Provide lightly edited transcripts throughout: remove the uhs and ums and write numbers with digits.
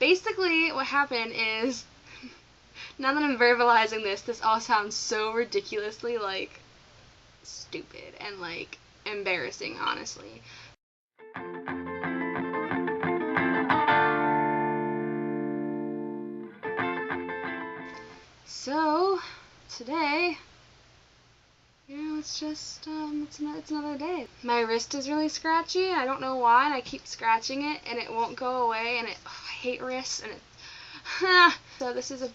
Basically, what happened is, now that I'm verbalizing this all sounds so ridiculously, like, stupid and, like, embarrassing, honestly. So, today, you know, it's just, it's another day. My wrist is really scratchy, I don't know why, and I keep scratching it, and it won't go away, and I hate wrists, and so this is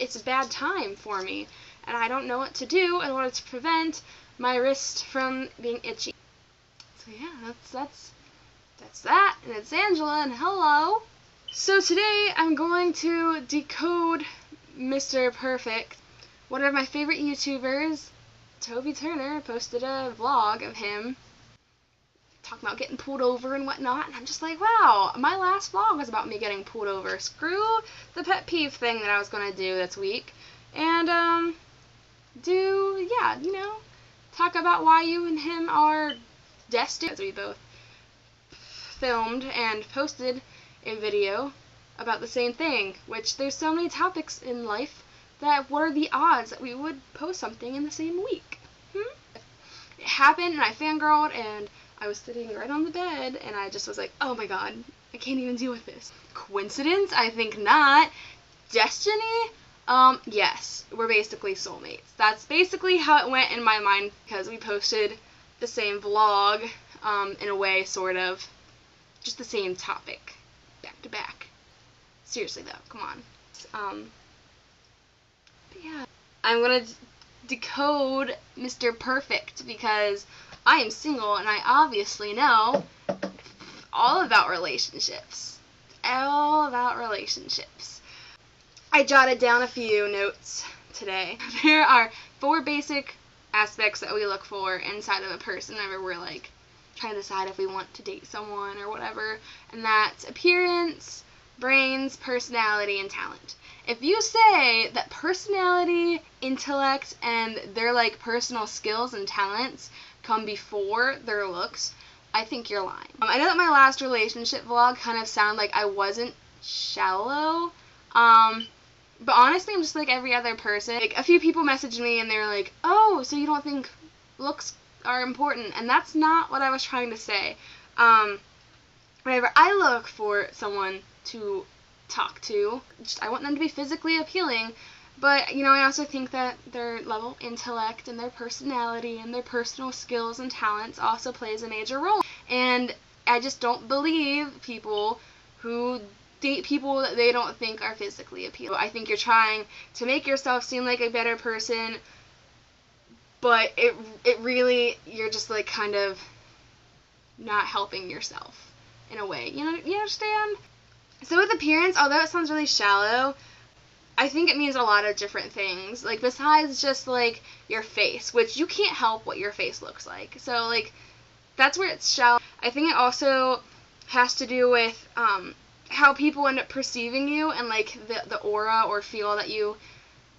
it's a bad time for me, and I don't know what to do in order to prevent my wrist from being itchy. So yeah, that's that, and it's Angela, and hello! So today, I'm going to decode Mr. Perfect. One of my favorite YouTubers, Toby Turner, posted a vlog of him talking about getting pulled over and whatnot, and I'm just like, wow, my last vlog was about me getting pulled over. Screw the pet peeve thing that I was going to do this week, and, yeah, you know, talk about why you and him are destined, as we both filmed and posted a video about the same thing, which there's so many topics in life that what are the odds that we would post something in the same week? It happened, and I fangirled, and I was sitting right on the bed, and I just was like, oh my god, I can't even deal with this. Coincidence? I think not. Destiny? Yes, we're basically soulmates. That's basically how it went in my mind, because we posted the same vlog, in a way, sort of. Just the same topic, back to back. Seriously though, come on. But yeah, I'm gonna decode Mr. Perfect because I am single and I obviously know all about relationships. All about relationships. I jotted down a few notes today. There are 4 basic aspects that we look for inside of a person whenever we're like trying to decide if we want to date someone or whatever, and that's appearance, brains, personality, and talent. If you say that personality, intellect, and their like personal skills and talents come before their looks, I think you're lying. I know that my last relationship vlog kind of sounded like I wasn't shallow, but honestly I'm just like every other person. Like, a few people messaged me and they're like, oh, so you don't think looks are important, and that's not what I was trying to say. Whenever I look for someone to talk to, I want them to be physically appealing, but, you know, I also think that their level of intellect and their personality and their personal skills and talents also plays a major role, and I just don't believe people who date people that they don't think are physically appealing. I think you're trying to make yourself seem like a better person, but it really, you're just like kind of not helping yourself in a way. You know, you understand? So with appearance, although it sounds really shallow, I think it means a lot of different things. Like, besides just like your face, which you can't help what your face looks like. So like, that's where it's shallow. I think it also has to do with how people end up perceiving you and like the aura or feel that you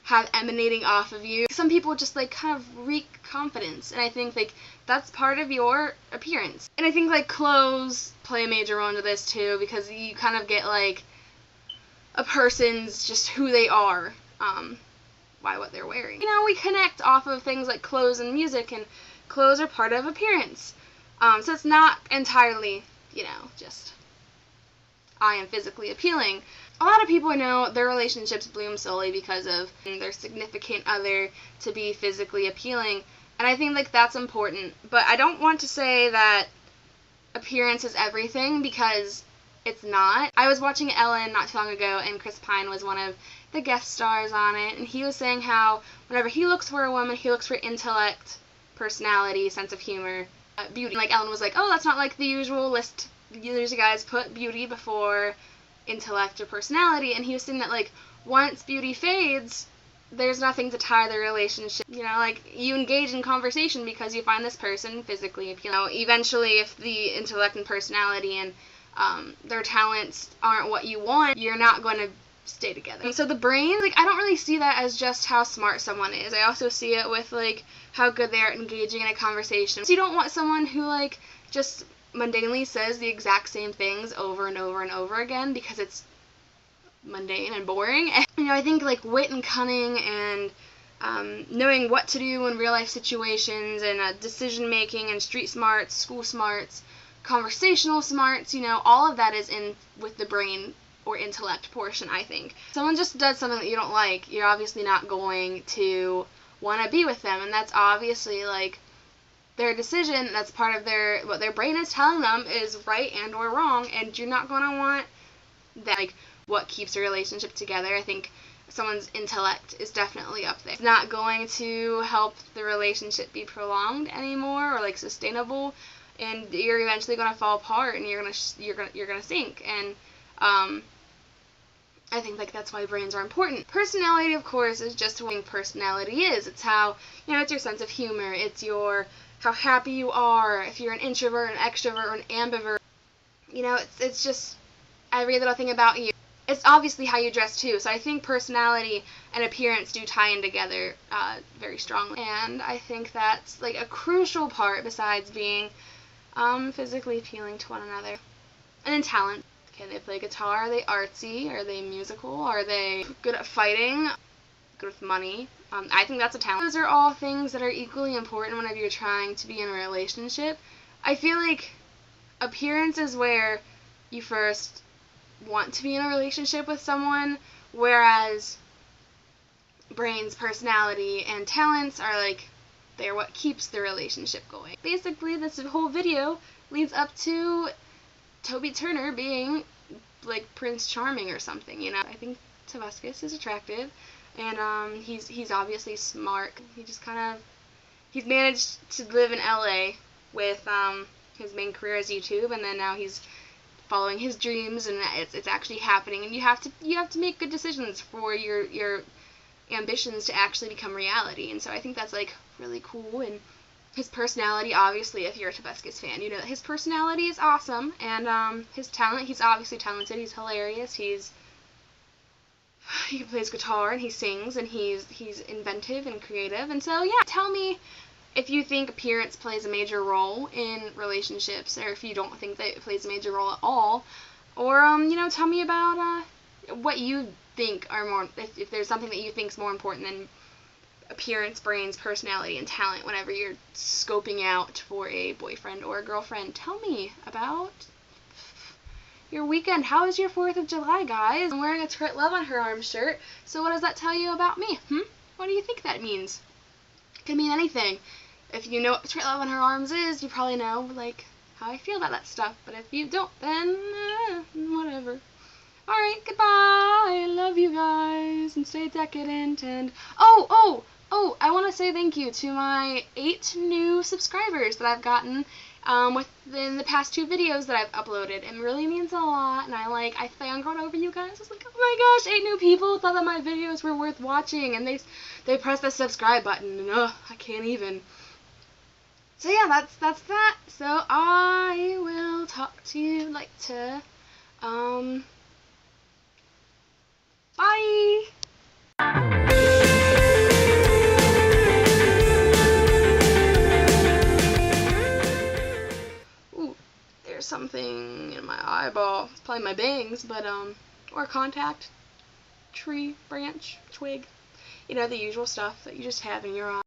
have emanating off of you. Some people just like kind of reek confidence, and I think like that's part of your appearance. And I think like clothes play a major role into this too, because you kind of get like a person's just who they are by what they're wearing. You know, we connect off of things like clothes and music, and clothes are part of appearance. So it's not entirely, you know, just I am physically appealing. A lot of people I know, their relationships bloom solely because of their significant other to be physically appealing, and I think like that's important. But I don't want to say that appearance is everything, because it's not. I was watching Ellen not too long ago, and Chris Pine was one of the guest stars on it, and he was saying how whenever he looks for a woman, he looks for intellect, personality, sense of humor, beauty. Like, Ellen was like, oh, that's not like the usual list. Usually guys put beauty before intellect or personality, and he was saying that like once beauty fades, there's nothing to tie the relationship. You know, like, you engage in conversation because you find this person physically appealing. You know, eventually if the intellect and personality and their talents aren't what you want, you're not going to stay together. And so the brain, like, I don't really see that as just how smart someone is. I also see it with like how good they are engaging in a conversation. So you don't want someone who like just mundanely says the exact same things over and over and over again, because it's mundane and boring. And, you know, I think like wit and cunning and knowing what to do in real life situations and decision making and street smarts, school smarts, conversational smarts, you know, all of that is in with the brain or intellect portion, I think. If someone just does something that you don't like, you're obviously not going to want to be with them, and that's obviously like their decision. That's part of what their brain is telling them is right and or wrong, and you're not going to want that. Like, what keeps a relationship together, I think someone's intellect is definitely up there. It's not going to help the relationship be prolonged anymore or like sustainable, and you're eventually going to fall apart and you're going to sink. And I think like that's why brains are important. Personality, of course, is just what personality is. It's how, you know, it's your sense of humor. It's how happy you are. If you're an introvert, an extrovert, or an ambivert, you know, it's just every little thing about you. It's obviously how you dress too. So I think personality and appearance do tie in together very strongly. And I think that's like a crucial part besides being physically appealing to one another. And then talent. Can they play guitar? Are they artsy? Are they musical? Are they good at fighting? Good with money? I think that's a talent. Those are all things that are equally important whenever you're trying to be in a relationship. I feel like appearance is where you first want to be in a relationship with someone, whereas brains, personality, and talents are like, they're what keeps the relationship going. Basically, this whole video leads up to Toby Turner being like Prince Charming or something, you know. I think Tobuscus is attractive, and he's obviously smart. He's managed to live in LA with his main career as YouTube, and then now he's following his dreams, and it's actually happening. And you have to make good decisions for your ambitions to actually become reality. And so I think that's like really cool. And his personality, obviously, if you're a Tobuscus fan, you know that his personality is awesome, and his talent, he's obviously talented. He's hilarious. He plays guitar and he sings, and he's inventive and creative. And so yeah, tell me if you think appearance plays a major role in relationships, or if you don't think that it plays a major role at all, or you know, tell me about what you think are more, if there's something that you think is more important than appearance, brains, personality, and talent whenever you're scoping out for a boyfriend or a girlfriend. Tell me about your weekend. How was your 4th of July, guys? I'm wearing a Trit Love on Her Arms shirt, so what does that tell you about me? What do you think that means? It could mean anything. If you know what Trit Love on Her Arms is, you probably know, like, how I feel about that stuff. But if you don't, then, whatever. Alright, goodbye. I love you guys, and stay decadent, and, oh, I want to say thank you to my 8 new subscribers that I've gotten, within the past 2 videos that I've uploaded. It really means a lot, and I fangirled over you guys. I was like, oh my gosh, 8 new people thought that my videos were worth watching, and they pressed the subscribe button, and I can't even. So yeah, that's that. So I will talk to you later. Bye! Ooh, there's something in my eyeball. It's probably my bangs, but, or contact, tree, branch, twig. You know, the usual stuff that you just have in your eye.